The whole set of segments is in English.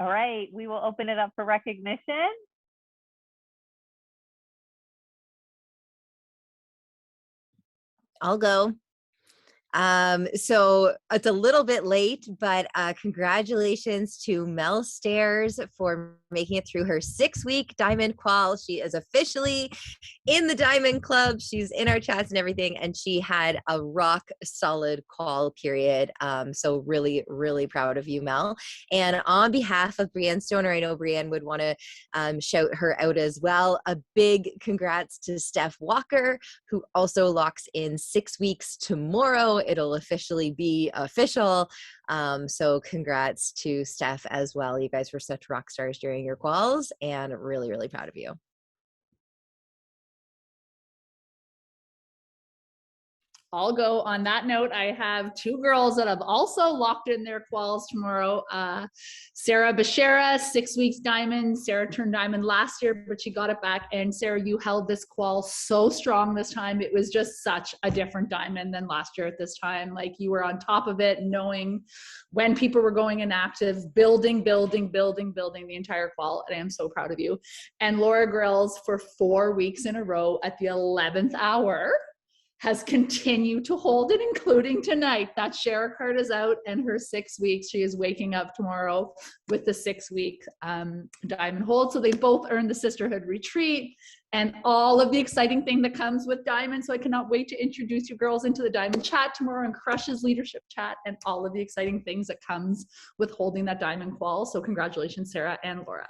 All right, we will open it up for recognition. I'll go. So it's a little bit late, but congratulations to Mel Stairs for making it through her 6-week diamond qual. She is officially in the Diamond Club. She's in our chats and everything, and she had a rock solid qual period. So really, really proud of you, Mel. And on behalf of Brienne Stoner, I know Brienne would want to shout her out as well. A big congrats to Steph Walker, who also locks in 6 weeks tomorrow. It'll officially be official. So congrats to Steph as well. You guys were such rock stars during your quals, and really, really proud of you. I'll go. On that note, I have two girls that have also locked in their quals tomorrow. Sarah Bashara, 6 weeks diamond. Sarah turned diamond last year, but she got it back. And Sarah, you held this qual so strong this time. It was just such a different diamond than last year at this time. Like, you were on top of it, knowing when people were going inactive, building the entire qual. And I am so proud of you. And Laura Grills, for 4 weeks in a row at the 11th hour, has continued to hold it, including tonight. That share card is out, and her 6 weeks, she is waking up tomorrow with the 6-week diamond hold. So they both earned the Sisterhood Retreat and all of the exciting thing that comes with diamond. So I cannot wait to introduce you girls into the diamond chat tomorrow and Crush's leadership chat and all of the exciting things that comes with holding that diamond qual. So congratulations, Sarah and Laura.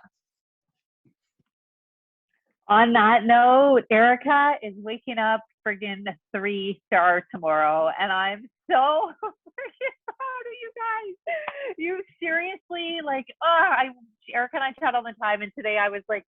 On that note, Erica is waking up friggin' 3-star tomorrow, and I'm so freaking proud of you guys. You seriously, like, Erica and I chat all the time, and today I was like,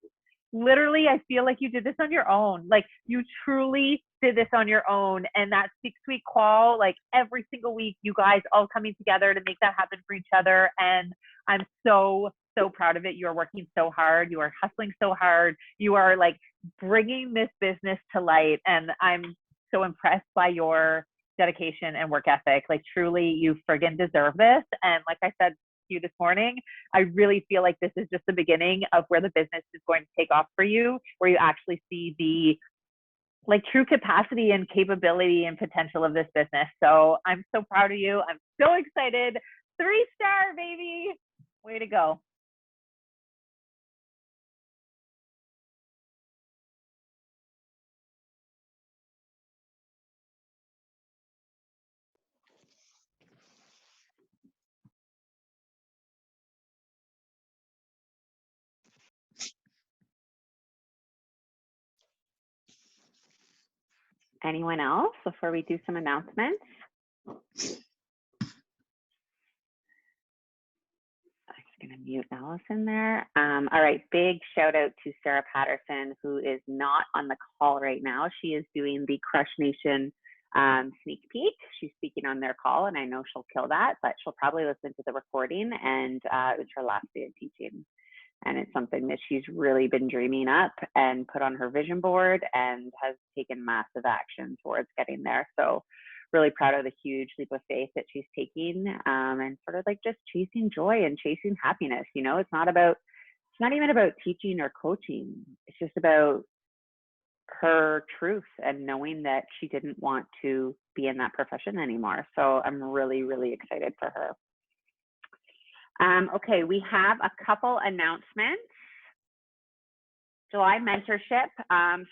literally, I feel like you did this on your own. Like, you truly did this on your own. And that 6-week qual, like, every single week, you guys all coming together to make that happen for each other. And I'm so proud of it. You are working so hard. You are hustling so hard. You are, like, bringing this business to light. And I'm so impressed by your dedication and work ethic. Like, truly, you friggin' deserve this. And like I said you this morning, I really feel like this is just the beginning of where the business is going to take off for you, where you actually see the, like, true capacity and capability and potential of this business. So I'm so proud of you. I'm so excited. 3-star, baby. Way to go. Anyone else before we do some announcements? I'm just going to mute Allison there. All right, big shout out to Sarah Patterson, who is not on the call right now. She is doing the Crush Nation sneak peek. She's speaking on their call, and I know she'll kill that, but she'll probably listen to the recording, and it was her last day of teaching. And it's something that she's really been dreaming up and put on her vision board and has taken massive action towards getting there. So really proud of the huge leap of faith that she's taking, and sort of like just chasing joy and chasing happiness. You know, it's not even about teaching or coaching. It's just about her truth and knowing that she didn't want to be in that profession anymore. So I'm really, really excited for her. Okay, we have a couple announcements. July mentorship.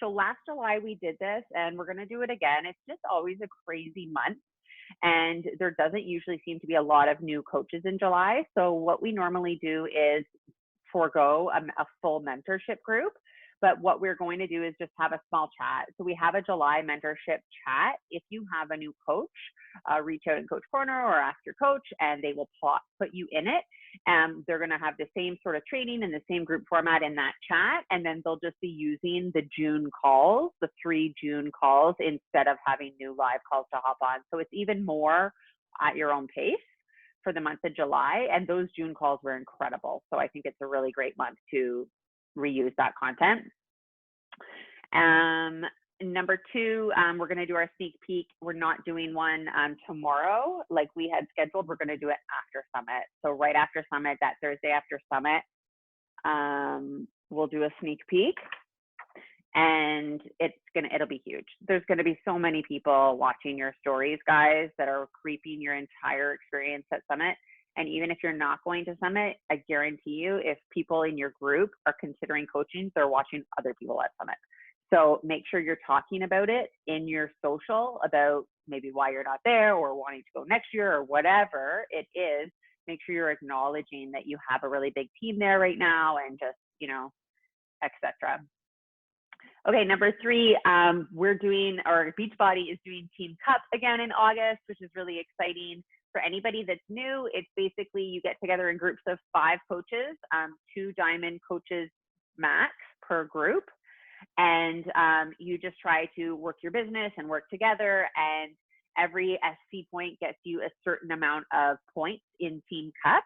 So last July we did this, and we're going to do it again. It's just always a crazy month, and there doesn't usually seem to be a lot of new coaches in July. So what we normally do is forego a full mentorship group. But what we're going to do is just have a small chat. So we have a July mentorship chat. If you have a new coach, reach out in Coach Corner or ask your coach, and they will put you in it. They're going to have the same sort of training and the same group format in that chat. And then they'll just be using the June calls, the 3 June calls, instead of having new live calls to hop on. So it's even more at your own pace for the month of July. And those June calls were incredible. So I think it's a really great month to reuse that content. number 2, we're going to do our sneak peek. We're not doing one tomorrow like we had scheduled. We're going to do it after Summit. So right after Summit, that Thursday after Summit, we'll do a sneak peek, and it'll be huge. There's going to be so many people watching your stories, guys, that are creeping your entire experience at Summit. And even if you're not going to Summit, I guarantee you, if people in your group are considering coaching, they're watching other people at Summit. So make sure you're talking about it in your social, about maybe why you're not there or wanting to go next year or whatever it is. Make sure you're acknowledging that you have a really big team there right now, and just, etc. Okay, number 3, Beachbody is doing Team Cup again in August, which is really exciting. For anybody that's new, it's basically you get together in groups of 5 coaches, 2 diamond coaches max per group. And you just try to work your business and work together, and every SC point gets you a certain amount of points in Team Cup,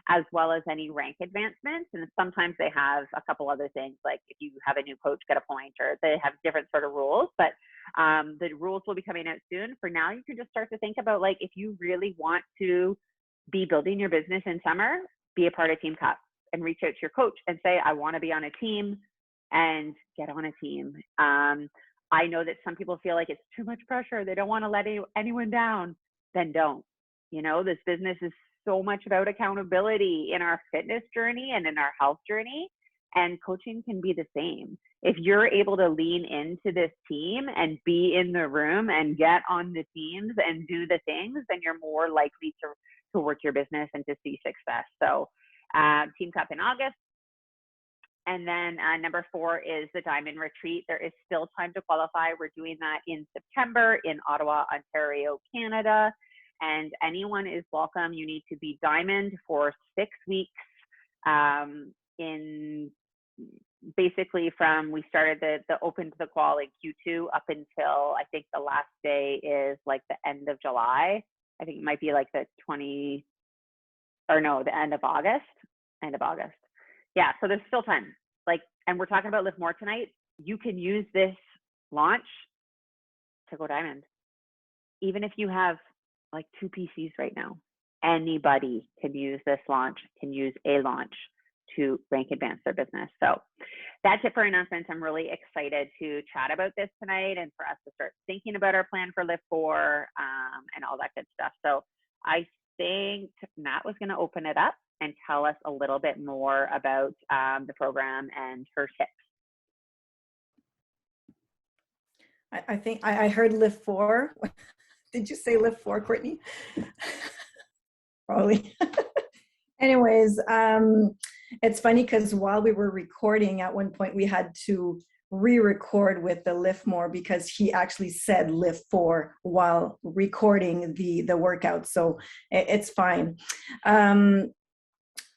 as well as any rank advancements. And sometimes they have a couple other things, like if you have a new coach, get a point, or they have different sort of rules. But the rules will be coming out soon. For now, you can just start to think about, like, if you really want to be building your business in summer, be a part of Team Cup and reach out to your coach and say, I want to be on a team, and get on a team. I know that some people feel like it's too much pressure. They don't want to let anyone down. Then don't. This business is so much about accountability in our fitness journey and in our health journey, and coaching can be the same. If you're able to lean into this team and be in the room and get on the teams and do the things, then you're more likely to work your business and to see success. So Team Cup in August. And then number 4 is the Diamond Retreat. There is still time to qualify. We're doing that in September in Ottawa, Ontario, Canada. And anyone is welcome. You need to be Diamond for 6 weeks. In basically from we started the open to the qual in Q2 up until I think the last day is like the end of July. I think it might be like the end of August. Yeah, so there's still time. And we're talking about Lift More tonight. You can use this launch to go diamond. Even if you have like 2 PCs right now, anybody can use this launch, can use a launch to rank advance their business. So that's it for announcements. I'm really excited to chat about this tonight and for us to start thinking about our plan for Lift 4 and all that good stuff. So I think Nat was going to open it up and tell us a little bit more about the program and her tips. I think I heard Lift 4. Did you say Lift 4, Courtney? Probably. Anyways, it's funny because while we were recording, at one point we had to re-record with the Lift More because he actually said Lift 4 while recording the workout. So it's fine.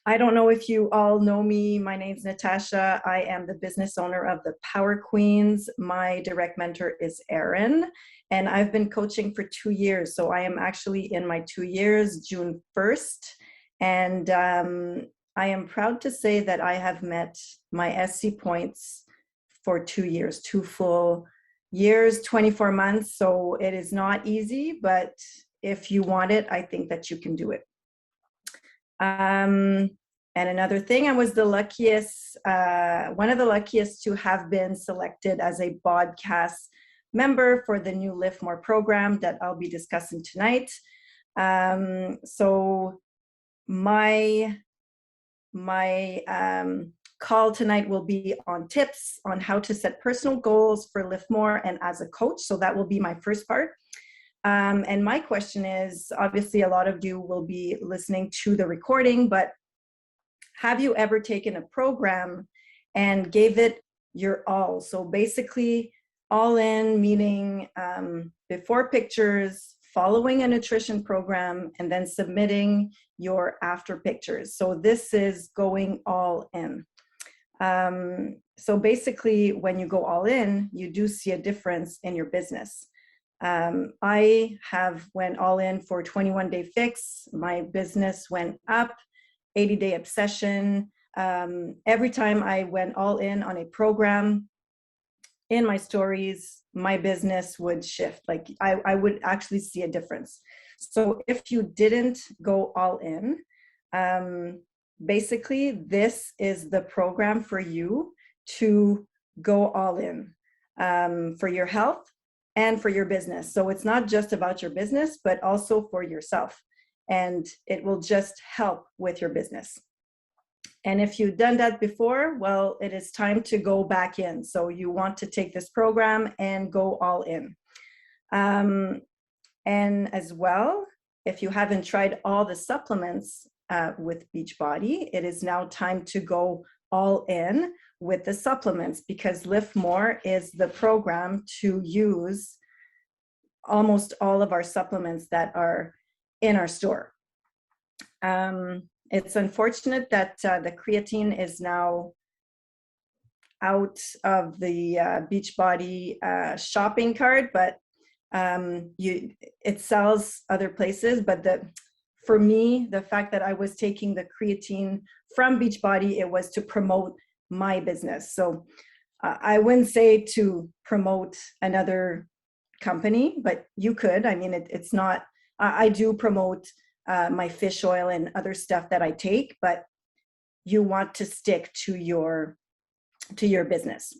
I don't know if you all know me. My name's Natasha. I am the business owner of the Power Queens. My direct mentor is Erin, and I've been coaching for 2 years. So I am actually in my 2 years, June 1st. And I am proud to say that I have met my SC points for 2 years, 2 full years, 24 months. So it is not easy, but if you want it, I think that you can do it. And another thing, I was the luckiest, one of the luckiest to have been selected as a podcast member for the new Lift More program that I'll be discussing tonight. So my call tonight will be on tips on how to set personal goals for Lift More and as a coach. So that will be my first part. And my question is, obviously a lot of you will be listening to the recording, but have you ever taken a program and gave it your all? So basically all in, meaning before pictures, following a nutrition program, and then submitting your after pictures. So this is going all in. So basically when you go all in, you do see a difference in your business. I have went all in for 21-day fix. My business went up, 80-day obsession. Every time I went all in on a program, in my stories, my business would shift. Like I would actually see a difference. So if you didn't go all in, basically this is the program for you to go all in, for your health and for your business. So it's not just about your business, but also for yourself. And it will just help with your business. And if you've done that before, well, it is time to go back in. So you want to take this program and go all in. And as well, if you haven't tried all the supplements with Beachbody, it is now time to go all in with the supplements, because Lift More is the program to use almost all of our supplements that are in our store. It's unfortunate that the creatine is now out of the Beachbody shopping cart, but it sells other places. But for me, the fact that I was taking the creatine from Beachbody, it was to promote my business. So I wouldn't say to promote another company, but you could. I mean, it's not, I do promote my fish oil and other stuff that I take, but you want to stick to your business.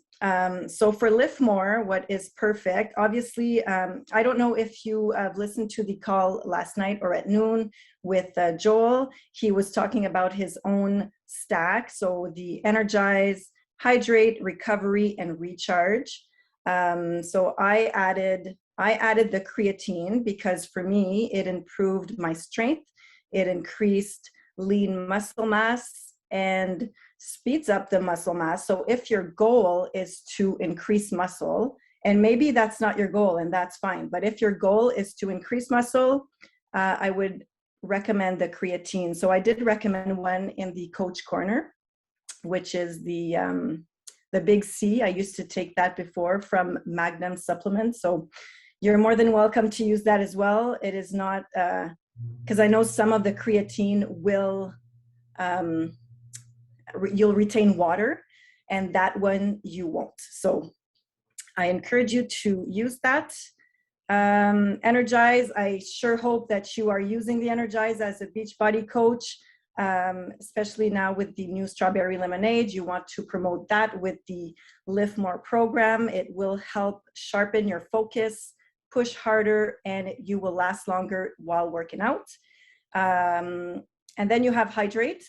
So for Lift More, what is perfect, obviously, I don't know if you have listened to the call last night or at noon with Joel. He was talking about his own stack. So the Energize, Hydrate, Recovery, and Recharge. So I added the creatine because for me, it improved my strength. It increased lean muscle mass and speeds up the muscle mass. So if your goal is to increase muscle, and maybe that's not your goal and that's fine, but if your goal is to increase muscle, I would recommend the creatine. So I did recommend one in the Coach Corner, which is the Big C. I used to take that before from Magnum Supplements. So you're more than welcome to use that as well. It is not, because I know some of the creatine will, you'll retain water, and that one you won't. So I encourage you to use that. Energize, I sure hope that you are using the Energize as a Beachbody coach, especially now with the new strawberry lemonade. You want to promote that with the Lift More program. It will help sharpen your focus, push harder, and you will last longer while working out. And then you have Hydrate.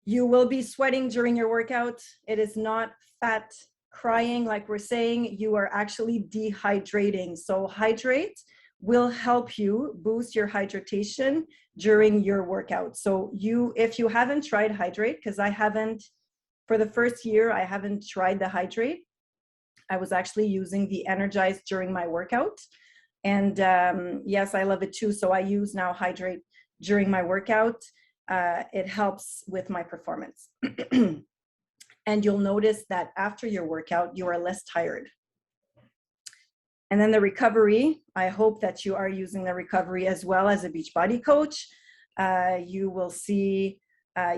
You will be sweating during your workout. It is not fat crying like we're saying. You are actually dehydrating. So Hydrate will help you boost your hydration during your workout. So if you haven't tried Hydrate, because I haven't, for the first year, I haven't tried the Hydrate. I was actually using the Energize during my workout. And yes, I love it too. So I use now Hydrate during my workout. It helps with my performance. And you'll notice that after your workout, you are less tired. And then the recovery, I hope that you are using the recovery as well as a Beachbody coach. You will see,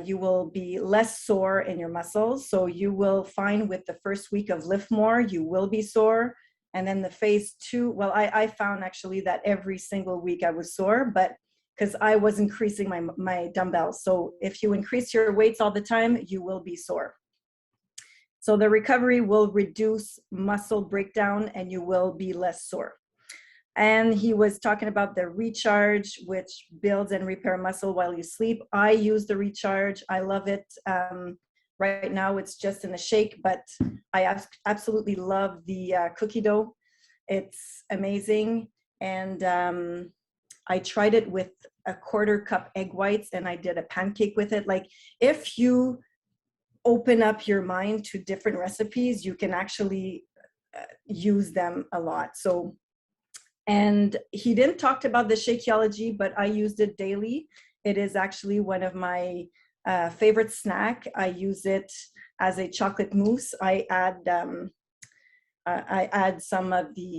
you will be less sore in your muscles. So you will find with the first week of Lift More, you will be sore. And then the phase 2, well, I found actually that every single week I was sore, but because I was increasing my dumbbells. So if you increase your weights all the time, you will be sore. So the recovery will reduce muscle breakdown and you will be less sore. And he was talking about the recharge, which builds and repair muscle while you sleep. I use the recharge. I love it. Right now it's just in a shake, but I absolutely love the cookie dough. It's amazing. And I tried it with a 1/4 cup egg whites and I did a pancake with it. Like if you open up your mind to different recipes, you can actually use them a lot. So, and he didn't talk about the Shakeology, but I used it daily. It is actually one of my favorite snack. I use it as a chocolate mousse. I add some of the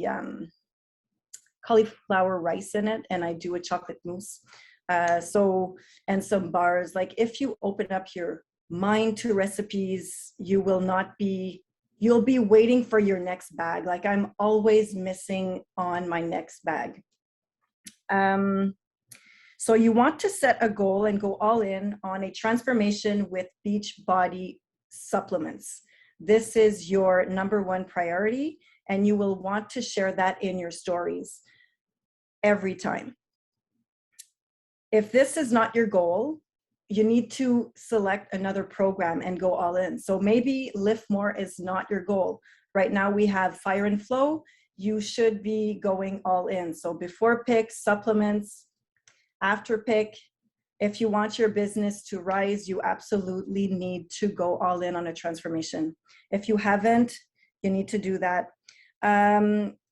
cauliflower rice in it, and I do a chocolate mousse. And some bars. Like if you open up your mind to recipes, you will not be you'll be waiting for your next bag. Like I'm always missing on my next bag. So you want to set a goal and go all in on a transformation with Beachbody supplements. This is your number one priority, and you will want to share that in your stories every time. If this is not your goal, you need to select another program and go all in. So maybe Lift More is not your goal. Right now we have Fire and Flow. You should be going all in. So before pick, supplements, after pick. If you want your business to rise, you absolutely need to go all in on a transformation. If you haven't, you need to do that.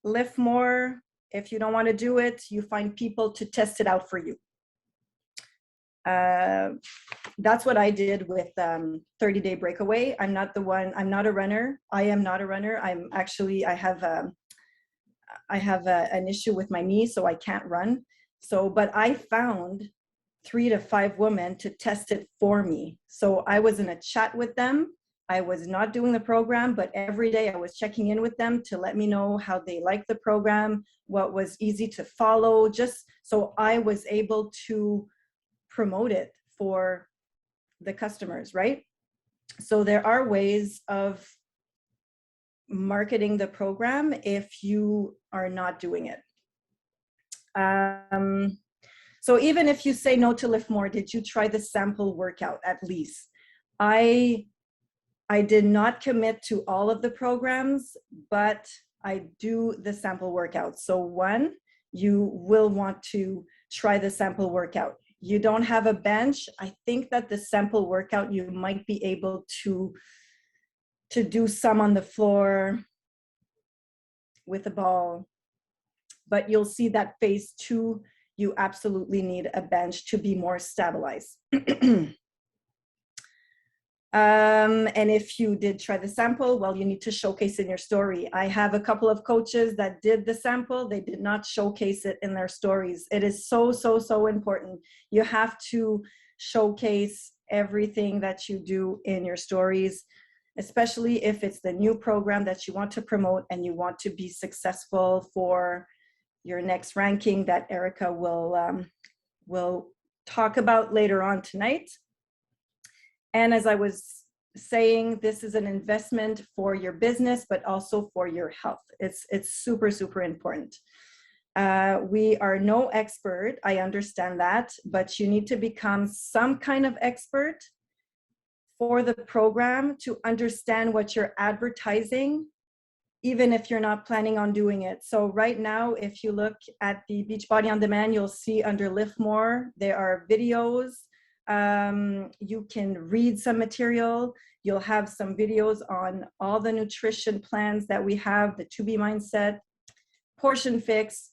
Lift More, if you don't want to do it, you find people to test it out for you. That's what I did with 30-day breakaway. I'm not a runner. I am not a runner. I have an issue with my knee, so I can't run. So, but I found 3 to 5 women to test it for me. So I was in a chat with them. I was not doing the program, but every day I was checking in with them to let me know how they liked the program, what was easy to follow, just so I was able to promote it for the customers, right? So there are ways of marketing the program if you are not doing it. So even if you say no to Lift More, did you try the sample workout at least? I did not commit to all of the programs, but I do the sample workout. So one, you will want to try the sample workout. You don't have a bench. I think that the sample workout, you might be able to do some on the floor with a ball, but you'll see that phase 2, you absolutely need a bench to be more stabilized. And if you did try the sample, well, you need to showcase in your story. I have a couple of coaches that did the sample. They did not showcase it in their stories. It is so, so, so important. You have to showcase everything that you do in your stories, especially if it's the new program that you want to promote and you want to be successful for your next ranking that Erica will talk about later on tonight. And as I was saying, this is an investment for your business, but also for your health. It's super, super important. We are no expert, I understand that, but you need to become some kind of expert for the program to understand what you're advertising, even if you're not planning on doing it. So right now, if you look at the Beachbody On Demand, you'll see under Lift More, there are videos. You can read some material. You'll have some videos on all the nutrition plans that we have, the 2B mindset, portion fix.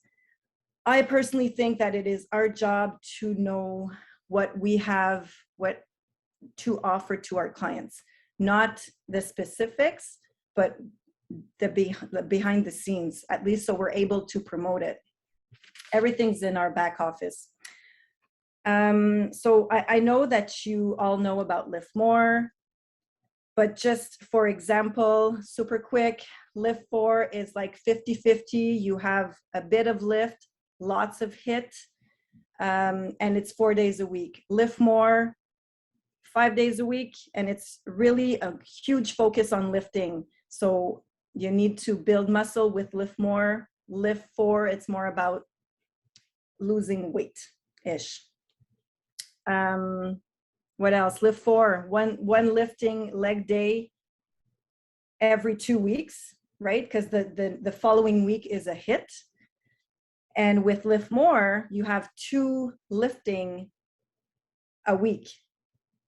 I personally think that it is our job to know what we have, what to offer to our clients, not the specifics, but the behind the scenes, at least so we're able to promote it. Everything's in our back office. So I know that you all know about Lift More, but just for example, super quick, Lift 4 is like 50-50. You have a bit of lift, lots of HIIT, and it's 4 days a week. Lift More, 5 days a week, and it's really a huge focus on lifting. So you need to build muscle with Lift More. Lift 4, it's more about losing weight-ish. What else? Lift 4, one lifting leg day every 2 weeks, right? Because the following week is a HIIT. And with Lift More, you have 2 lifting a week.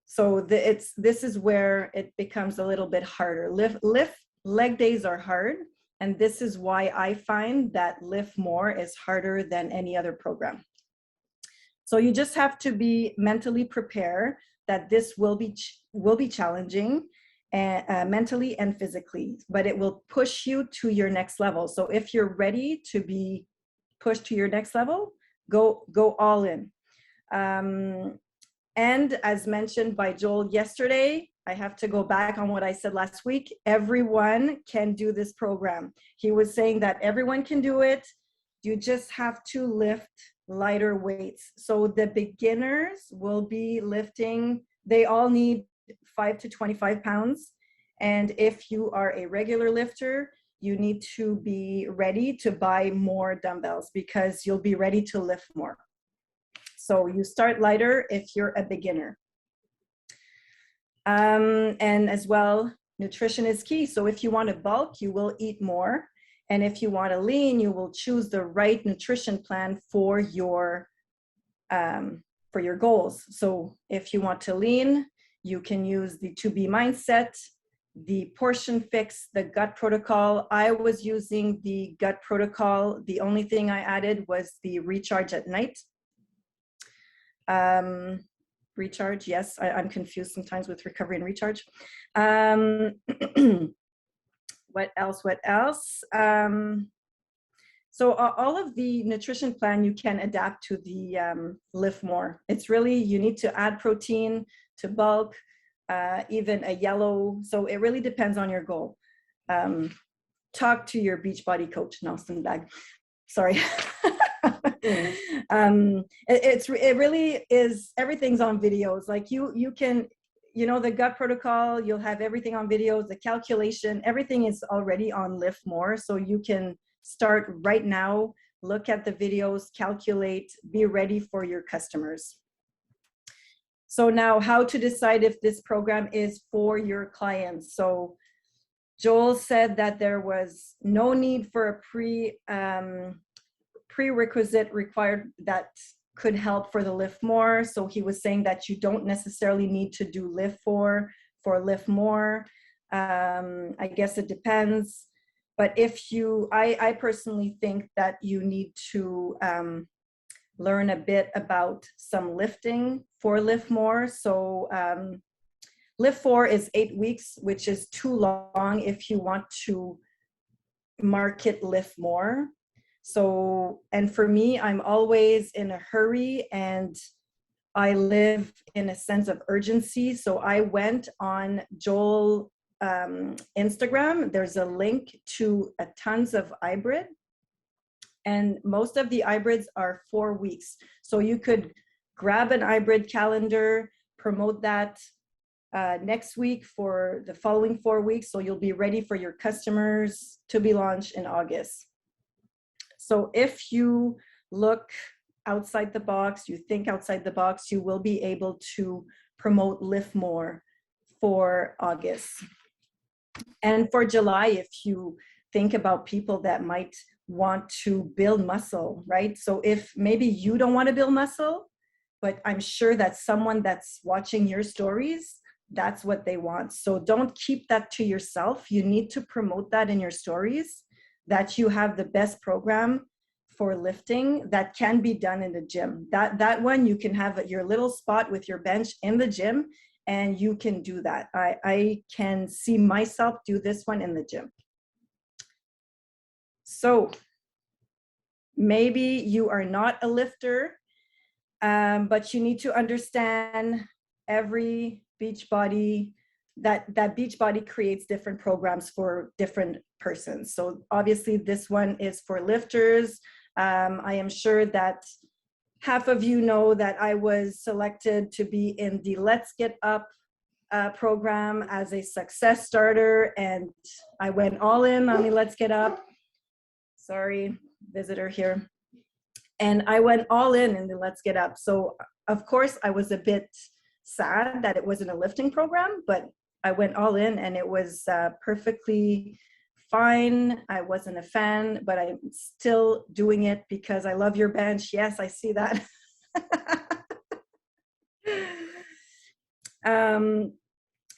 So this is where it becomes a little bit harder. Lift leg days are hard. And this is why I find that Lift More is harder than any other program. So you just have to be mentally prepared that this will be challenging mentally and physically, but it will push you to your next level. So if you're ready to be pushed to your next level, go all in. And as mentioned by Joel yesterday, I have to go back on what I said last week. Everyone can do this program. He was saying that everyone can do it. You just have to lift lighter weights. So the beginners will be lifting, they all need 5 to 25 pounds. And if you are a regular lifter, you need to be ready to buy more dumbbells because you'll be ready to lift more. So you start lighter if you're a beginner. And as well, nutrition is key. So if you want to bulk, you will eat more. And if you want to lean, you will choose the right nutrition plan for your goals. So if you want to lean, you can use the 2B mindset, the portion fix, the gut protocol. I was using the gut protocol. The only thing I added was the recharge at night. Recharge, yes, I'm confused sometimes with recovery and recharge. What else? So all of the nutrition plan you can adapt to the Lift More. It's really, you need to add protein to bulk, even a yellow. So it really depends on your goal. Talk to your Beachbody coach, Nelson Bag. Sorry. It really is, everything's on videos. Like you can, you know, the gut protocol, you'll have everything on videos, the calculation, everything is already on Lift More. So you can start right now, look at the videos, calculate, be ready for your customers. So now how to decide if this program is for your clients. So Joel said that there was no need for a prerequisite required that could help for the Lift More. So he was saying that you don't necessarily need to do Lift for Lift More. I guess it depends. But if you, I personally think that you need to learn a bit about some lifting for Lift More. So Lift 4 is 8 weeks, which is too long if you want to market Lift More. So, and for me, I'm always in a hurry and I live in a sense of urgency. So I went on Joel Instagram. There's a link to tons of hybrid, and most of the hybrids are 4 weeks. So you could grab an hybrid calendar, promote that next week for the following 4 weeks. So you'll be ready for your customers to be launched in August. So if you look outside the box, you think outside the box, you will be able to promote Lift More for August. And for July, if you think about people that might want to build muscle, right? So if maybe you don't want to build muscle, but I'm sure that someone that's watching your stories, that's what they want. So don't keep that to yourself. You need to promote that in your stories, that you have the best program for lifting that can be done in the gym. That one, you can have your little spot with your bench in the gym, and you can do that. I can see myself do this one in the gym. So maybe you are not a lifter, but you need to understand every Beachbody, that Beachbody creates different programs for different persons. So obviously this one is for lifters. I am sure that half of you know that I was selected to be in the Let's Get Up program as a success starter, and I went all in on the Let's Get Up. Sorry, visitor here. And I went all in the Let's Get Up. So of course I was a bit sad that it wasn't a lifting program, but I went all in and it was perfectly fine. I wasn't a fan, but I'm still doing it because I love your bench. Yes, I see that.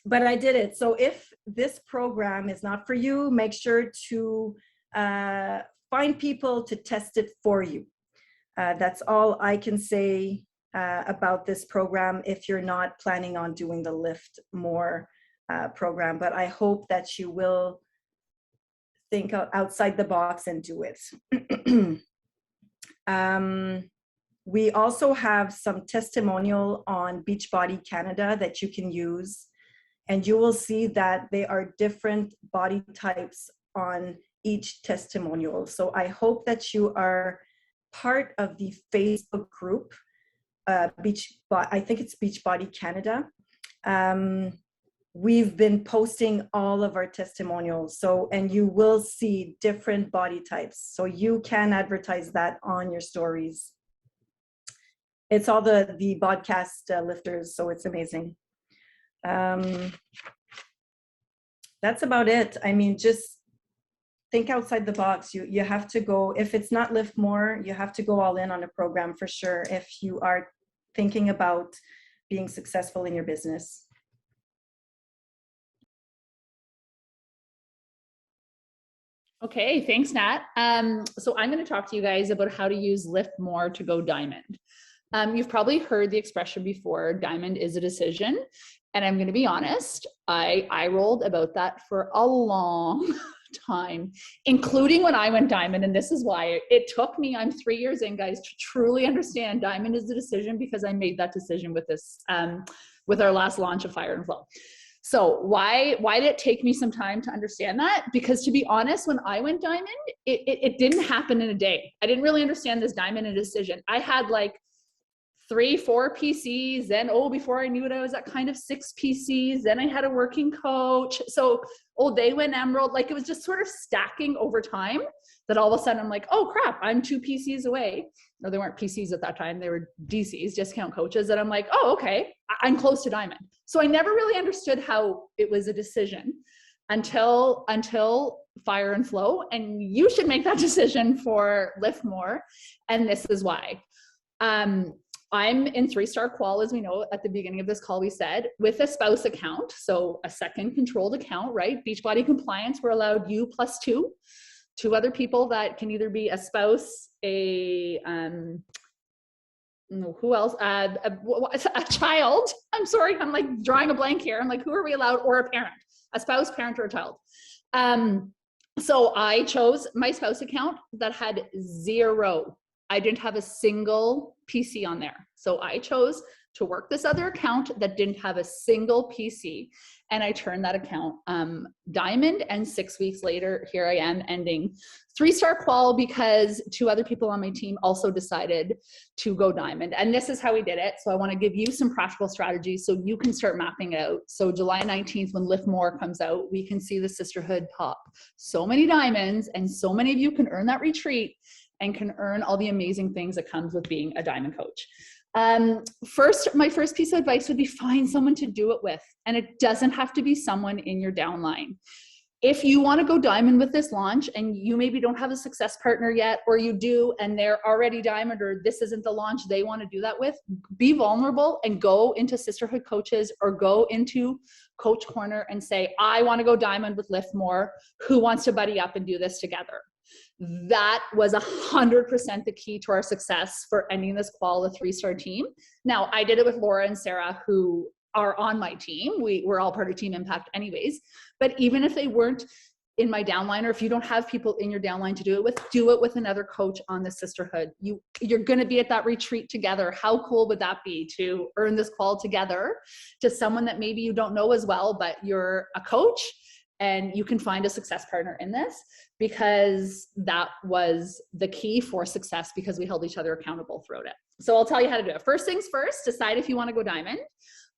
But I did it. So if this program is not for you, make sure to find people to test it for you. That's all I can say about this program if you're not planning on doing the Lift More program. But I hope that you will think outside the box and do it. We also have some testimonial on Beachbody Canada that you can use And you will see that they are different body types on each testimonial. So I hope that you are part of the Facebook group, I think it's Beachbody Canada. We've been posting all of our testimonials. So, and you will see different body types. So you can advertise that on your stories. It's all the podcast lifters, so it's amazing. That's about it. I mean, just think outside the box. You have to go, if it's not Lift More, you have to go all in on a program for sure if you are thinking about being successful in your business. Okay, thanks, Nat. So I'm going to talk to you guys about how to use Lift More to go diamond. You've probably heard the expression before, diamond is a decision. And I'm going to be honest, I rolled about that for a long time, including when I went diamond. And this is why it took me, I'm 3 years in, guys, to truly understand diamond is a decision, because I made that decision with this, with our last launch of Fire and Flow. So why did it take me some time to understand that? Because to be honest, when I went diamond, it didn't happen in a day. I didn't really understand this diamond and decision. I had like 3-4 PCs, then before I knew it, I was at kind of 6 PCs. Then I had a working coach. So they went emerald. Like, it was just sort of stacking over time that all of a sudden I'm like, oh crap, I'm 2 PCs away. No, they weren't PCs at that time. They were DCs, discount coaches. And I'm like, oh, okay, I'm close to diamond. So I never really understood how it was a decision until Fire and Flow. And you should make that decision for Lift More. And this is why. I'm in 3-star qual, as we know at the beginning of this call, we said, with a spouse account. So a second controlled account, right? Beachbody compliance, we're allowed you plus 2 other people that can either be a spouse, who else? A child. I'm sorry, I'm like drawing a blank here. I'm like, who are we allowed? Or a parent, a spouse, parent, or a child. So I chose my spouse account that had 0. I didn't have a single PC on there. So I chose to work this other account that didn't have a single PC. And I turned that account diamond. And 6 weeks later, here I am ending 3-star qual, because 2 other people on my team also decided to go diamond. And this is how we did it. So I want to give you some practical strategies so you can start mapping it out. So July 19th, when Lift More comes out, we can see the sisterhood pop so many diamonds, and so many of you can earn that retreat and can earn all the amazing things that comes with being a diamond coach. My first piece of advice would be find someone to do it with. And it doesn't have to be someone in your downline. If you want to go diamond with this launch and you maybe don't have a success partner yet, or you do and they're already diamond, or this isn't the launch they want to do that with, be vulnerable and go into Sisterhood Coaches or go into Coach Corner and say, I want to go diamond with Lift More. Who wants to buddy up and do this together? That was 100% the key to our success for ending this qual, a 3-star team. Now, I did it with Laura and Sarah, who are on my team. We're all part of Team Impact anyways. But even if they weren't in my downline, or if you don't have people in your downline to do it with another coach on the sisterhood. You're going to be at that retreat together. How cool would that be to earn this qual together to someone that maybe you don't know as well, but you're a coach and you can find a success partner in this, because that was the key for success, because we held each other accountable throughout it. So I'll tell you how to do it. First things first, decide if you want to go diamond.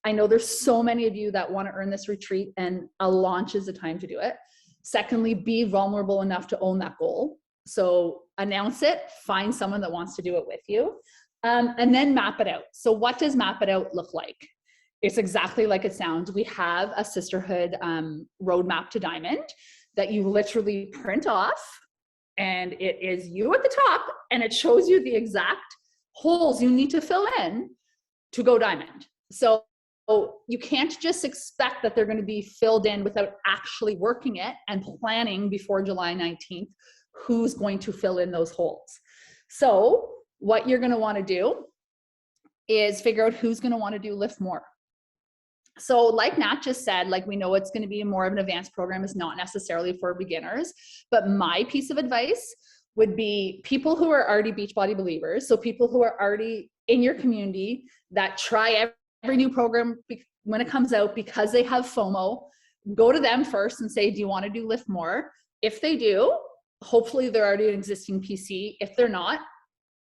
I know there's so many of you that want to earn this retreat, and a launch is the time to do it. Secondly, be vulnerable enough to own that goal. So announce it, find someone that wants to do it with you, and then map it out. So what does map it out look like? It's exactly like it sounds. We have a sisterhood roadmap to diamond that you literally print off, and it is you at the top, and it shows you the exact holes you need to fill in to go diamond. So you can't just expect that they're going to be filled in without actually working it and planning before July 19th who's going to fill in those holes. So what you're going to want to do is figure out who's going to want to do Lift More. So like Nat just said, like, we know it's going to be more of an advanced program. It's not necessarily for beginners, but my piece of advice would be people who are already Beachbody believers. So people who are already in your community that try every new program when it comes out, because they have FOMO, go to them first and say, do you want to do Lift More? If they do, hopefully they're already an existing PC. If they're not,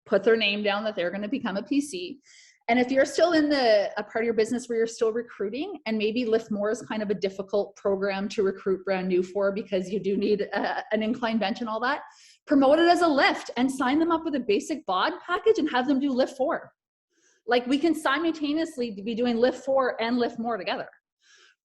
put their name down that they're going to become a PC. And if you're still in a part of your business where you're still recruiting, and maybe Lift More is kind of a difficult program to recruit brand new for, because you do need an incline bench and all that, promote it as a lift and sign them up with a basic bod package and have them do Lift 4. Like, we can simultaneously be doing Lift 4 and Lift More together,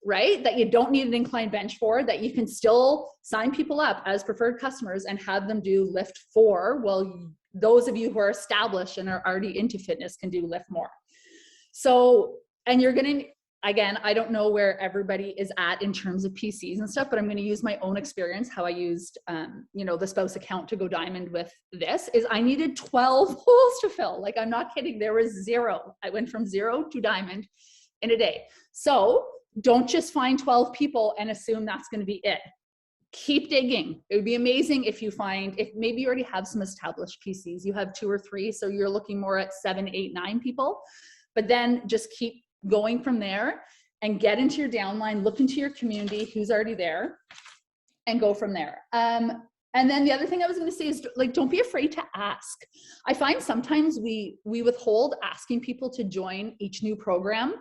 right? That you don't need an incline bench for, that you can still sign people up as preferred customers and have them do Lift 4. Well, those of you who are established and are already into fitness can do Lift More. So, and you're going to, again, I don't know where everybody is at in terms of PCs and stuff, but I'm going to use my own experience, how I used, the spouse account to go diamond with this, is I needed 12 holes to fill. Like, I'm not kidding. There was 0. I went from 0 to diamond in a day. So don't just find 12 people and assume that's going to be it. Keep digging. It would be amazing if you find, if maybe you already have some established PCs, you have 2 or 3, so you're looking more at 7, 8, 9 people, but then just keep going from there and get into your downline, look into your community, who's already there, and go from there. And then the other thing I was going to say is, like, don't be afraid to ask. I find sometimes we withhold asking people to join each new program,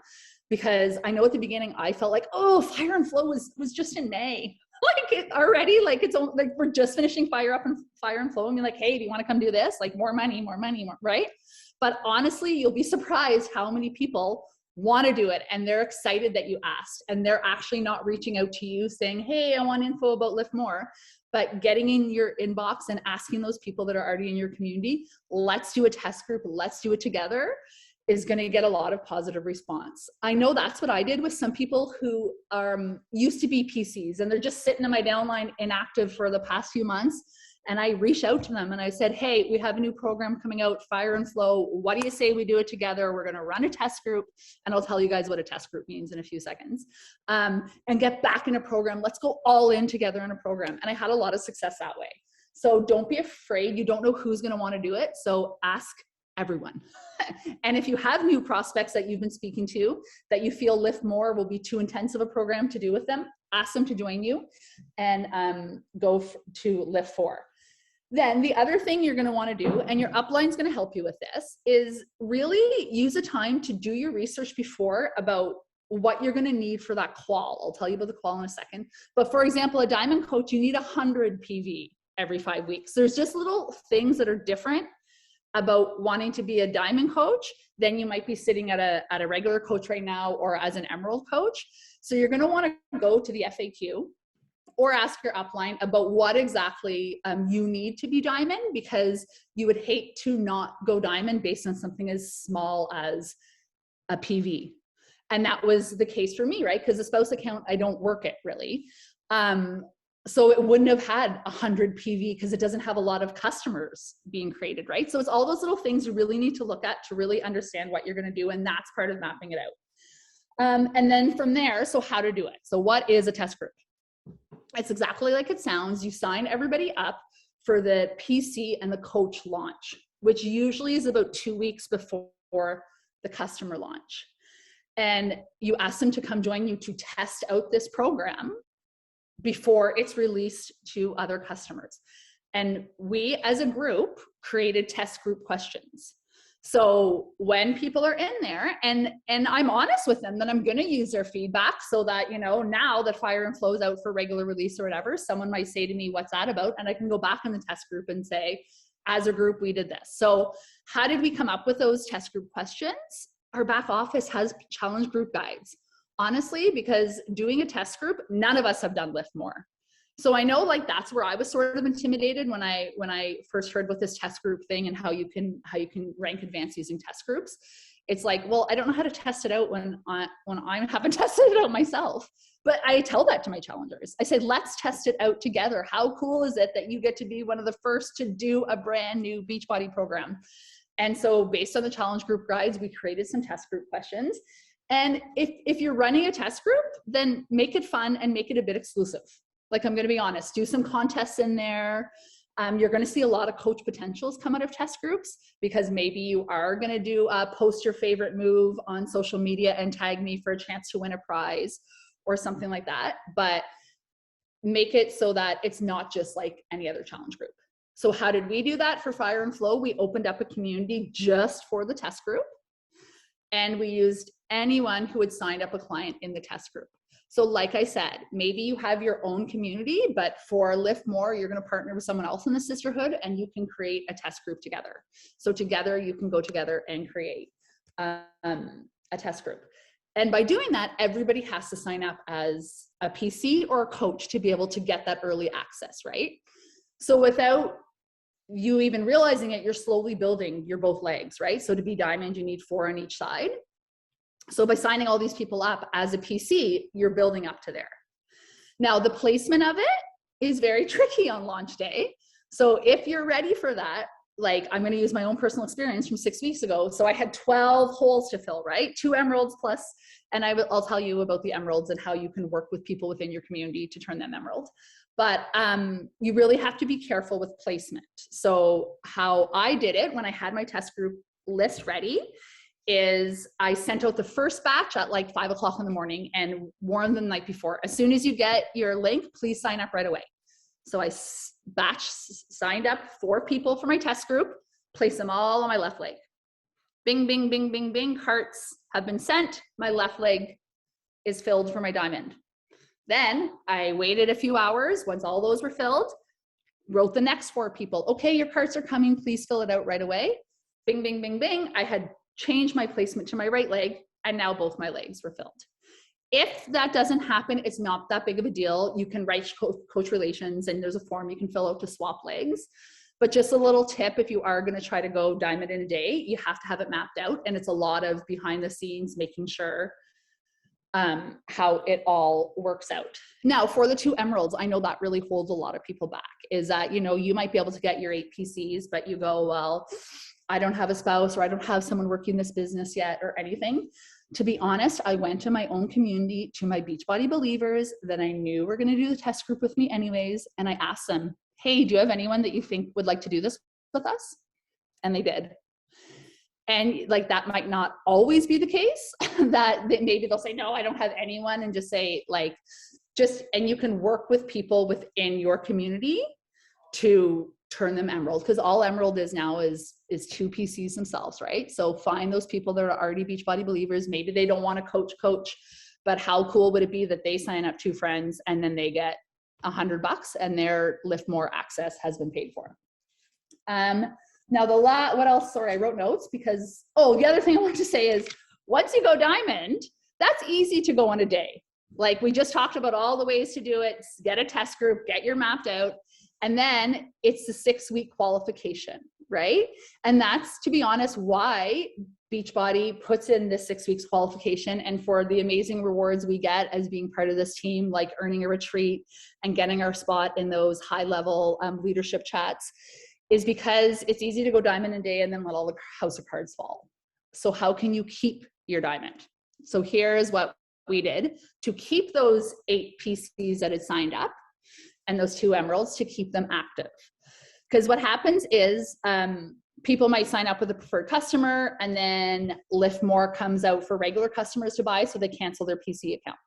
because I know at the beginning I felt like, oh, Fire and Flow was just in May. Like, it already, like, it's like we're just finishing Fire and Flow, and be like, hey, do you want to come do this? Like, more money, more, right? But honestly, you'll be surprised how many people want to do it, and they're excited that you asked, and they're actually not reaching out to you saying, hey, I want info about Lift More, but getting in your inbox and asking those people that are already in your community, let's do a test group, let's do it together, is going to get a lot of positive response. I know that's what I did with some people who used to be PCs, and they're just sitting in my downline inactive for the past few months. And I reached out to them and I said, hey, we have a new program coming out, Fire and Flow. What do you say we do it together? We're going to run a test group, and I'll tell you guys what a test group means in a few seconds, and get back in a program. Let's go all in together in a program. And I had a lot of success that way. So don't be afraid. You don't know who's going to want to do it. So ask everyone. And if you have new prospects that you've been speaking to that you feel Lift More will be too intense of a program to do with them, ask them to join you and go to Lift 4. Then the other thing you're going to want to do, and your upline is going to help you with this, is really use a time to do your research before about what you're going to need for that qual. I'll tell you about the qual in a second. But for example, a diamond coach, you need 100 PV every 5 weeks. There's just little things that are different about wanting to be a diamond coach than you might be sitting at a regular coach right now, or as an emerald coach. So you're going to want to go to the FAQ or ask your upline about what exactly you need to be diamond, because you would hate to not go diamond based on something as small as a PV. And that was the case for me, right? Because the spouse account, I don't work it really. So it wouldn't have had 100 PV because it doesn't have a lot of customers being created, right? So it's all those little things you really need to look at to really understand what you're going to do. And that's part of mapping it out. And then from there, so how to do it. So what is a test group? It's exactly like it sounds. You sign everybody up for the PC and the coach launch, which usually is about 2 weeks before the customer launch. And you ask them to come join you to test out this program before it's released to other customers. And we as a group created test group questions. So when people are in there, and I'm honest with them that I'm going to use their feedback, so that, you know, now that Fire and Flow is out for regular release or whatever, someone might say to me, what's that about? And I can go back in the test group and say, as a group, we did this. So how did we come up with those test group questions? Our back office has challenge group guides. Honestly, because doing a test group, none of us have done Lift More. So I know, like, that's where I was sort of intimidated when I first heard about this test group thing and how you can rank advanced using test groups. It's like, well, I don't know how to test it out when I haven't tested it out myself. But I tell that to my challengers. I say, let's test it out together. How cool is it that you get to be one of the first to do a brand new Beachbody program? And so based on the challenge group guides, we created some test group questions. And if you're running a test group, then make it fun and make it a bit exclusive. Like, I'm going to be honest, do some contests in there. You're going to see a lot of coach potentials come out of test groups, because maybe you are going to do post your favorite move on social media and tag me for a chance to win a prize or something like that. But make it so that it's not just like any other challenge group. So how did we do that for Fire and Flow? We opened up a community just for the test group, and we used anyone who had signed up a client in the test group. So like I said, maybe you have your own community, but for Lift More, you're going to partner with someone else in the sisterhood, and you can create a test group together. So together you can go together and create a test group. And by doing that, everybody has to sign up as a PC or a coach to be able to get that early access, right? So without you even realizing it, you're slowly building your both legs, right? So to be diamond, you need 4 on each side. So by signing all these people up as a PC, you're building up to there. Now, the placement of it is very tricky on launch day. So if you're ready for that, like I'm going to use my own personal experience from 6 weeks ago. So I had 12 holes to fill, right? 2 emeralds plus, and I'll tell you about the emeralds and how you can work with people within your community to turn them emerald. But you really have to be careful with placement. So how I did it when I had my test group list ready is I sent out the first batch at like 5 o'clock in the morning and warned them the night before. As soon as you get your link, please sign up right away. So I signed up 4 people for my test group, placed them all on my left leg. Bing, bing, bing, bing, bing, carts have been sent. My left leg is filled for my diamond. Then I waited a few hours. Once all those were filled, wrote the next 4 people. Okay, your carts are coming. Please fill it out right away. Bing, bing, bing, bing. I had changed my placement to my right leg, and now both my legs were filled. If that doesn't happen, it's not that big of a deal. You can write coach relations, and there's a form you can fill out to swap legs. But just a little tip, if you are going to try to go diamond in a day, you have to have it mapped out. And it's a lot of behind the scenes, making sure how it all works out. Now, for the 2 emeralds, I know that really holds a lot of people back, is that, you know, you might be able to get your 8 PCs, but you go, well, I don't have a spouse, or I don't have someone working this business yet, or anything. To be honest, I went to my own community, to my Beachbody believers that I knew were going to do the test group with me anyways. And I asked them, hey, do you have anyone that you think would like to do this with us? And they did. And like, that might not always be the case, that maybe they'll say, no, I don't have anyone, and just say like, and you can work with people within your community to turn them emerald, because all emerald is now is 2 PCs themselves, right? So find those people that are already Beachbody believers. Maybe they don't want to coach, but how cool would it be that they sign up 2 friends and then they get $100 and their Lift More access has been paid for. Now what else? Sorry, I wrote notes because, the other thing I want to say is, once you go diamond, that's easy to go on a day. Like we just talked about all the ways to do it. Get a test group, get your mapped out. And then it's the 6-week qualification, right? And that's, to be honest, why Beachbody puts in this 6 weeks qualification, and for the amazing rewards we get as being part of this team, like earning a retreat and getting our spot in those high-level leadership chats, is because it's easy to go diamond in a day and then let all the house of cards fall. So how can you keep your diamond? So here's what we did to keep those 8 PCs that had signed up and those 2 emeralds, to keep them active. Because what happens is people might sign up with a preferred customer, and then Lift More comes out for regular customers to buy, so they cancel their PC account.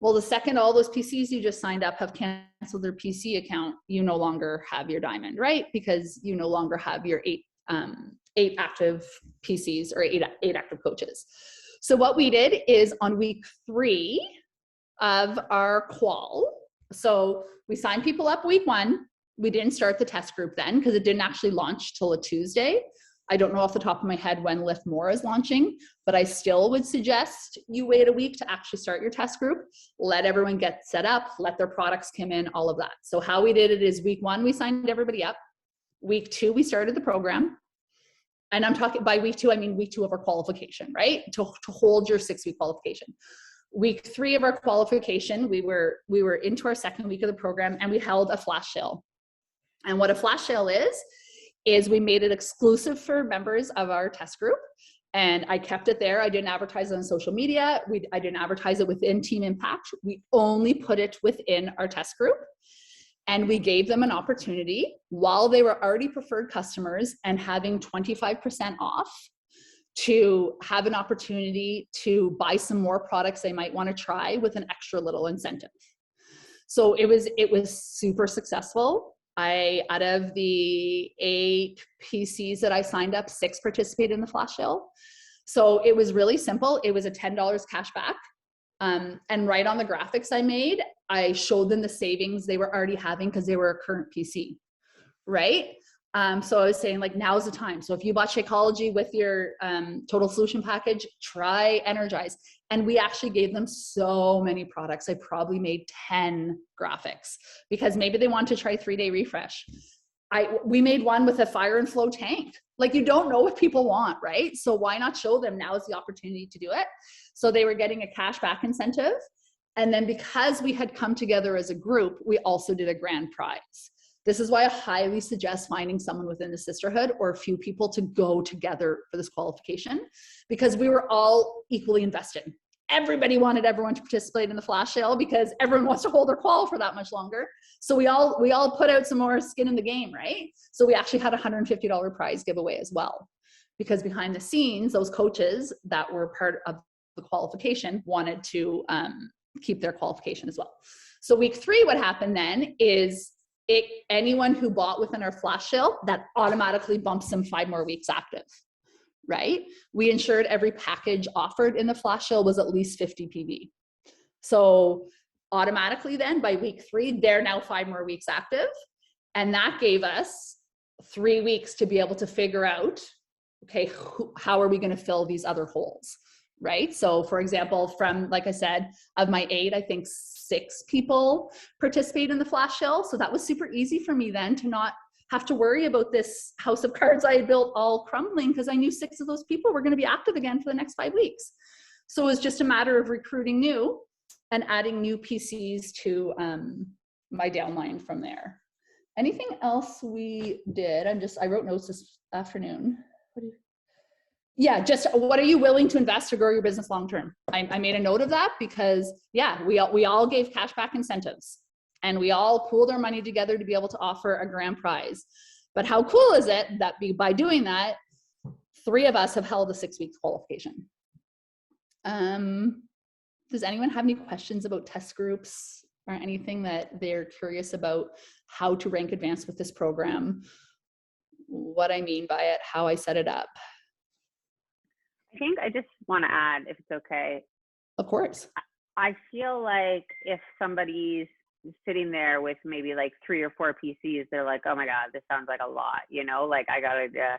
Well, the second all those PCs you just signed up have canceled their PC account, you no longer have your diamond, right? Because you no longer have your 8 active PCs or 8 active coaches. So what we did is on week 3 of our qual, so we signed people up week 1. We didn't start the test group then because it didn't actually launch till a Tuesday. I don't know off the top of my head when Lift More is launching, but I still would suggest you wait a week to actually start your test group. Let everyone get set up, let their products come in, all of that. So how we did it is week 1, we signed everybody up. Week 2, we started the program. And I'm talking by week 2, I mean week 2 of our qualification, right? To hold your 6-week qualification. Week 3 of our qualification, we were into our 2nd week of the program, and we held a flash sale. And what a flash sale is we made it exclusive for members of our test group. And I kept it there. I didn't advertise it on social media. I didn't advertise it within Team Impact. We only put it within our test group. And we gave them an opportunity while they were already preferred customers and having 25% off to have an opportunity to buy some more products they might want to try with an extra little incentive. So it was super successful. Out of the 8 PCs that I signed up, 6 participated in the flash sale. So it was really simple. It was a $10 cash back. And right on the graphics I made, I showed them the savings they were already having because they were a current PC, right? So I was saying, like, now's the time. So if you bought Shakeology with your total solution package, try Energize. And we actually gave them so many products. I probably made 10 graphics because maybe they want to try 3-day refresh. We made one with a fire and flow tank. Like, you don't know what people want, right? So why not show them now is the opportunity to do it? So they were getting a cash back incentive. And then because we had come together as a group, we also did a grand prize. This is why I highly suggest finding someone within the sisterhood or a few people to go together for this qualification, because we were all equally invested. Everybody wanted everyone to participate in the flash sale because everyone wants to hold their qual for that much longer. So we all put out some more skin in the game, right? So we actually had a $150 prize giveaway as well, because behind the scenes, those coaches that were part of the qualification wanted to keep their qualification as well. So week 3, what happened then is anyone who bought within our flash sale, that automatically bumps them 5 more weeks active, right? We ensured every package offered in the flash sale was at least 50 PV. So automatically then by week 3, they're now 5 more weeks active. And that gave us 3 weeks to be able to figure out, okay, how are we going to fill these other holes, right? So for example, from, like I said, of my 8, I think 6 people participate in the flash sale. So that was super easy for me then to not have to worry about this house of cards I had built all crumbling, because I knew 6 of those people were going to be active again for the next 5 weeks. So it was just a matter of recruiting new and adding new PCs to my downline from there. Anything else we did? I wrote notes this afternoon. Yeah, just what are you willing to invest to grow your business long term? I made a note of that because, yeah, we all gave cashback incentives and we all pooled our money together to be able to offer a grand prize. But how cool is it that by doing that, 3 of us have held a 6-week qualification? Does anyone have any questions about test groups or anything that they're curious about how to rank advanced with this program? What I mean by it, how I set it up? I think I just want to add, if it's okay. Of course. I feel like if somebody's sitting there with maybe like 3 or 4 PCs, they're like, oh my God, this sounds like a lot, you know, like I gotta,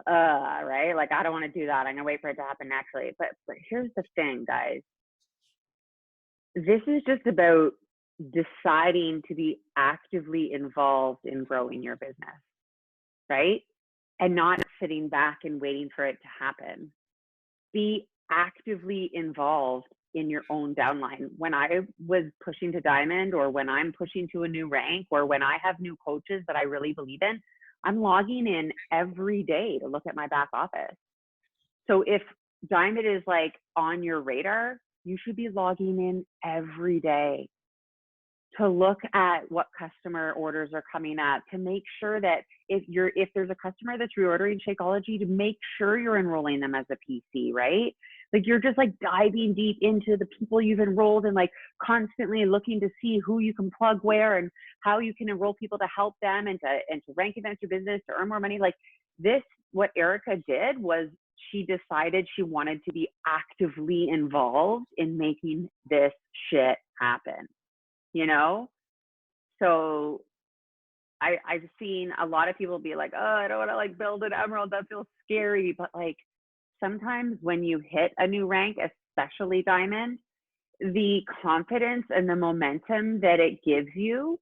right? Like, I don't want to do that. I'm gonna wait for it to happen naturally. But here's the thing, guys. This is just about deciding to be actively involved in growing your business, right? And not sitting back and waiting for it to happen. Be actively involved in your own downline. When I was pushing to diamond, or when I'm pushing to a new rank, or when I have new coaches that I really believe in, I'm logging in every day to look at my back office. So if diamond is like on your radar, you should be logging in every day to look at what customer orders are coming up, to make sure that if there's a customer that's reordering Shakeology, to make sure you're enrolling them as a PC, right? Like, you're just like diving deep into the people you've enrolled and like constantly looking to see who you can plug where and how you can enroll people to help them and to rank advance your business, to earn more money. Like this, what Erica did was she decided she wanted to be actively involved in making this shit happen. You know, so I've seen a lot of people be like, oh, I don't want to like build an emerald, that feels scary. But like, sometimes when you hit a new rank, especially diamond, the confidence and the momentum that it gives you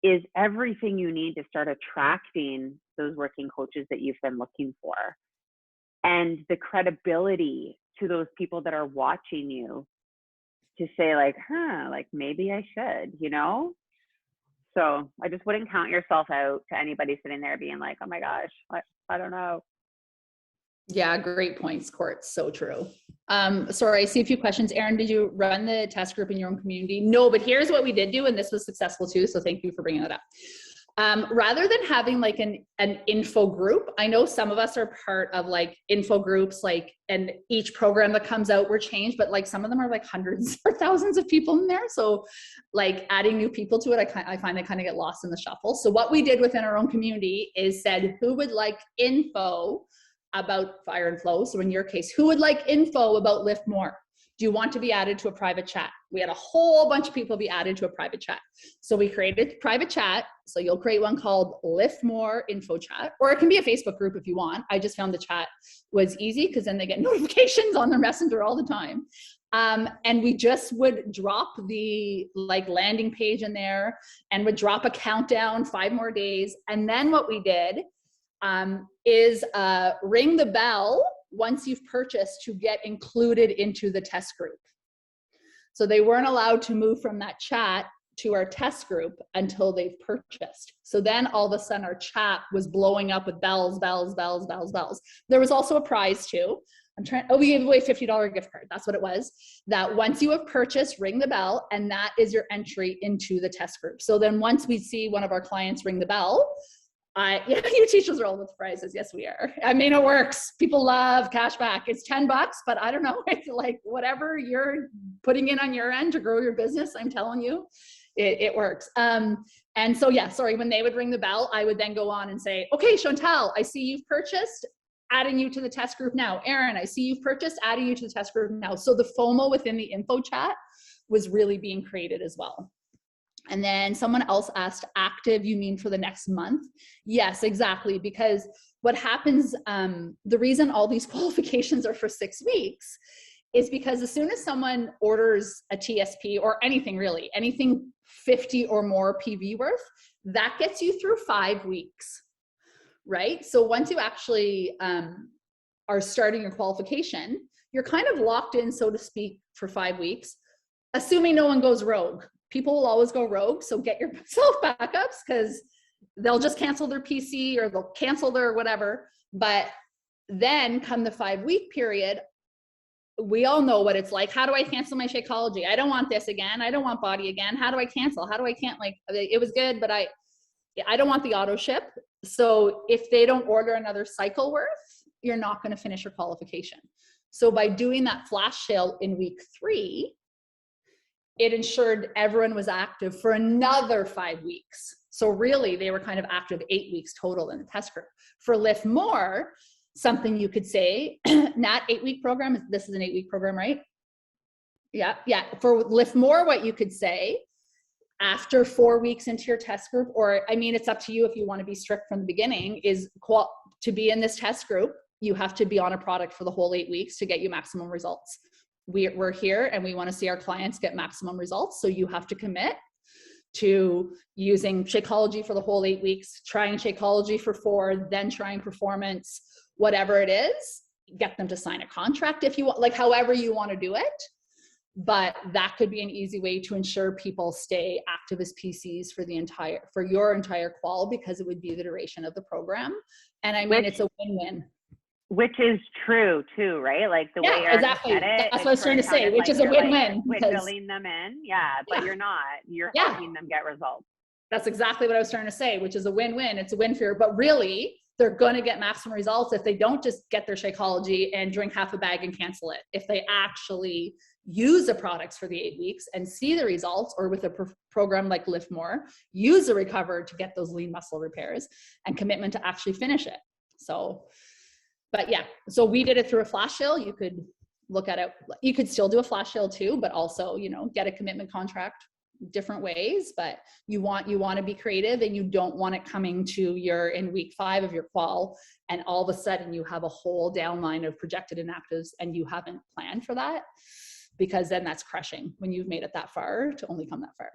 is everything you need to start attracting those working coaches that you've been looking for. And the credibility to those people that are watching you to say like, like maybe I should, you know? So I just wouldn't count yourself out to anybody sitting there being like, oh my gosh, I don't know. Yeah, great points, Court. So true. Sorry, I see a few questions. Erin, did you run the test group in your own community? No, but here's what we did do, and this was successful too, so thank you for bringing that up. Rather than having like an info group, I know some of us are part of like info groups, like, and each program that comes out we're changed, but like some of them are like hundreds or thousands of people in there. So like adding new people to it, I find they kind of get lost in the shuffle. So what we did within our own community is said, who would like info about Fire and Flow? So in your case, who would like info about Lift More? Do you want to be added to a private chat? We had a whole bunch of people be added to a private chat. So we created a private chat. So you'll create one called Lift More Info Chat, or it can be a Facebook group if you want. I just found the chat was easy because then they get notifications on their messenger all the time. And we just would drop the like landing page in there and would drop a countdown, 5 more days. And then what we did is ring the bell once you've purchased to get included into the test group. So they weren't allowed to move from that chat to our test group until they've purchased. So then all of a sudden our chat was blowing up with bells, bells, bells, bells, bells. There was also a prize too. We gave away a $50 gift card. That's what it was. That once you have purchased, ring the bell, and that is your entry into the test group. So then once we see one of our clients ring the bell, you teachers are all with prizes. Yes, we are. I mean, it works. People love cash back. It's $10, but I don't know. It's like whatever you're putting in on your end to grow your business. I'm telling you, it works. And so, yeah, sorry, when they would ring the bell, I would then go on and say, okay, Chantal, I see you've purchased, adding you to the test group now. Erin, I see you've purchased, adding you to the test group now. So the FOMO within the info chat was really being created as well. And then someone else asked, active, you mean for the next month? Yes, exactly. Because what happens, the reason all these qualifications are for 6 weeks is because as soon as someone orders a TSP or anything really, anything 50 or more PV worth, that gets you through 5 weeks, right? So once you actually are starting your qualification, you're kind of locked in, so to speak, for 5 weeks, assuming no one goes rogue. People will always go rogue, so get yourself backups because they'll just cancel their PC or they'll cancel their whatever. But then come the 5-week period, we all know what it's like. How do I cancel my Shakeology? I don't want this again. I don't want body again. How do I cancel? How do I can't, like, it was good, but I don't want the auto ship. So if they don't order another cycle worth, you're not going to finish your qualification. So by doing that flash sale in week 3, it ensured everyone was active for another 5 weeks. So really they were kind of active 8 weeks total in the test group. For Lift More, something you could say, Nat, 8-week program, this is an 8-week program, right? Yeah. For Lift More, what you could say, after 4 weeks into your test group, or I mean, it's up to you if you want to be strict from the beginning, is to be in this test group, you have to be on a product for the whole 8 weeks to get you maximum results. We're here and we want to see our clients get maximum results. So you have to commit to using Shakeology for the whole 8 weeks, trying Shakeology for 4, then trying performance, whatever it is, get them to sign a contract if you want, like however you want to do it. But that could be an easy way to ensure people stay active as PCs for your entire qual, because it would be the duration of the program. And I mean, it's a win-win. Which is true too, right? Like the way exactly. said it, that's what I was trying to say, which is a win-win. Like, filling them in, but you're not. You're helping them get results. That's exactly what I was trying to say, which is a win-win. It's a win for you, but really, they're going to get maximum results if they don't just get their Shakeology and drink half a bag and cancel it. If they actually use the products for the 8 weeks and see the results, or with a program like Lift More, use the Recover to get those lean muscle repairs and commitment to actually finish it. So. But yeah, so we did it through a flash sale. You could look at it. You could still do a flash sale too, but also, get a commitment contract different ways. But you want to be creative, and you don't want it coming to in week 5 of your qual, and all of a sudden you have a whole downline of projected inactives and you haven't planned for that, because then that's crushing when you've made it that far to only come that far.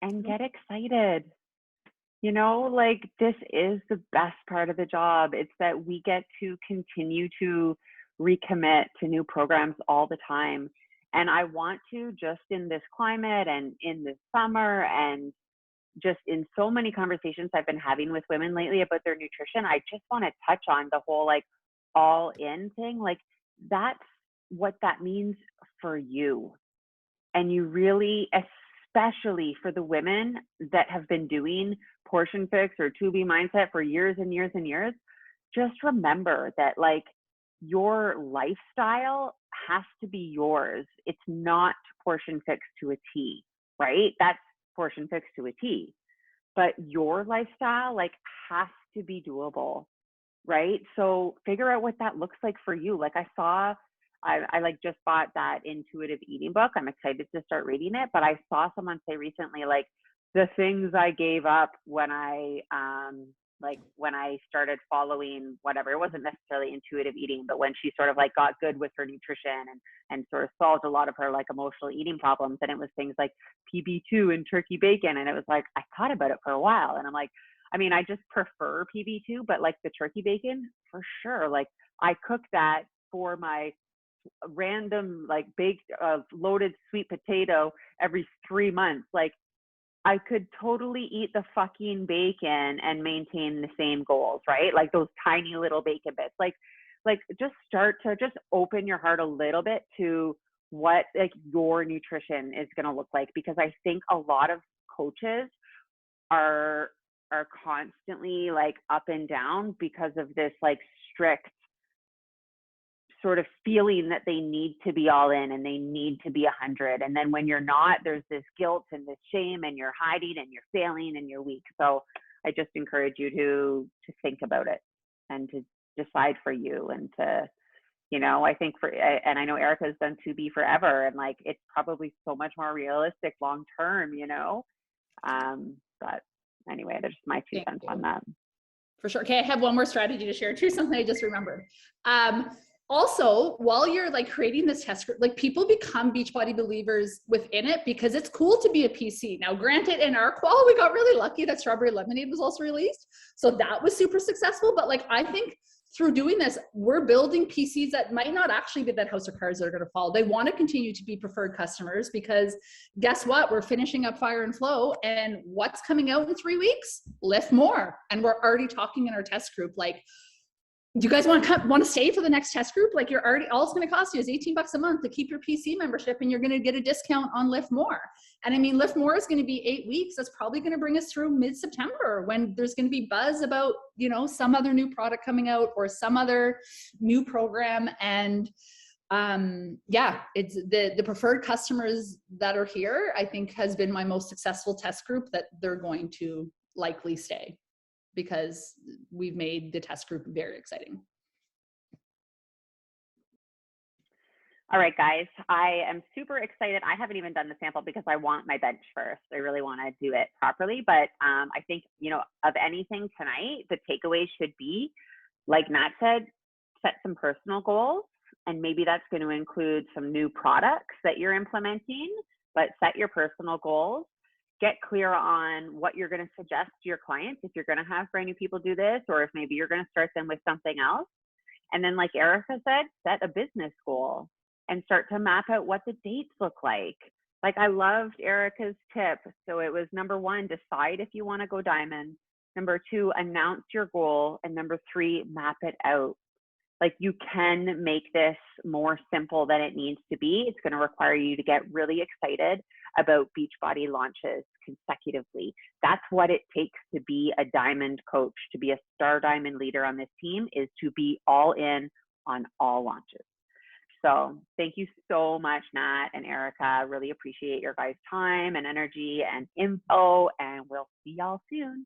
And get excited. Like, this is the best part of the job. It's that we get to continue to recommit to new programs all the time. And I want to, just in this climate and in this summer, and just in so many conversations I've been having with women lately about their nutrition, I just want to touch on the whole, like, all in thing, like that's what that means for you. And you really, especially for the women that have been doing portion fix or 2B mindset for years and years and years, just remember that like your lifestyle has to be yours. It's not portion fix to a T, right? That's portion fix to a T. But your lifestyle like has to be doable, right? So figure out what that looks like for you. Like I like just bought that intuitive eating book. I'm excited to start reading it, but I saw someone say recently, like the things I gave up when I started following whatever, it wasn't necessarily intuitive eating, but when she sort of like got good with her nutrition and sort of solved a lot of her like emotional eating problems. And it was things like PB2 and turkey bacon. And it was like, I thought about it for a while. And I'm like, I mean, I just prefer PB2, but like the turkey bacon for sure. Like I cook that for my random like baked loaded sweet potato every 3 months. Like I could totally eat the fucking bacon and maintain the same goals, right? Like those tiny little bacon bits. Like just start to just open your heart a little bit to what like your nutrition is going to look like, because I think a lot of coaches are constantly like up and down because of this like strict sort of feeling that they need to be all in and they need to be 100. And then when you're not, there's this guilt and this shame and you're hiding and you're failing and you're weak. So I just encourage you to think about it and to decide for you and to, you know, I think and I know Erica's done 2B forever and like, it's probably so much more realistic long-term, you know? But anyway, there's my 2 cents on that. For sure. Okay. I have one more strategy to share too, something I just remembered. Also, while you're like creating this test group, like people become Beachbody believers within it because it's cool to be a PC. Now, granted, in our qual, we got really lucky that Strawberry Lemonade was also released. So that was super successful. But like, I think through doing this, we're building PCs that might not actually be that house of cards that are going to follow. They want to continue to be preferred customers because guess what? We're finishing up Fire and Flow, and what's coming out in 3 weeks? Lift More. And we're already talking in our test group, like, do you guys want to stay for the next test group? Like you're already, all it's going to cost you is $18 a month to keep your PC membership, and you're going to get a discount on Lift More. And I mean, Lift More is going to be 8 weeks. That's probably going to bring us through mid-September when there's going to be buzz about, you know, some other new product coming out or some other new program. And yeah, it's the preferred customers that are here, I think has been my most successful test group, that they're going to likely stay, because we've made the test group very exciting. All right, guys, I am super excited. I haven't even done the sample because I want my bench first. I really want to do it properly. But I think, you know, of anything tonight, the takeaway should be, like Nat said, set some personal goals. And maybe that's going to include some new products that you're implementing, but set your personal goals. Get clear on what you're going to suggest to your clients if you're going to have brand new people do this, or if maybe you're going to start them with something else. And then, like Erica said, set a business goal and start to map out what the dates look like. Like I loved Erica's tip. So it was number 1, decide if you want to go diamond. Number 2, announce your goal. And number 3, map it out. Like you can make this more simple than it needs to be. It's going to require you to get really excited about Beachbody launches consecutively. That's what it takes to be a diamond coach, to be a star diamond leader on this team, is to be all in on all launches. So thank you so much, Nat and Erica. Really appreciate your guys' time and energy and info, and we'll see y'all soon.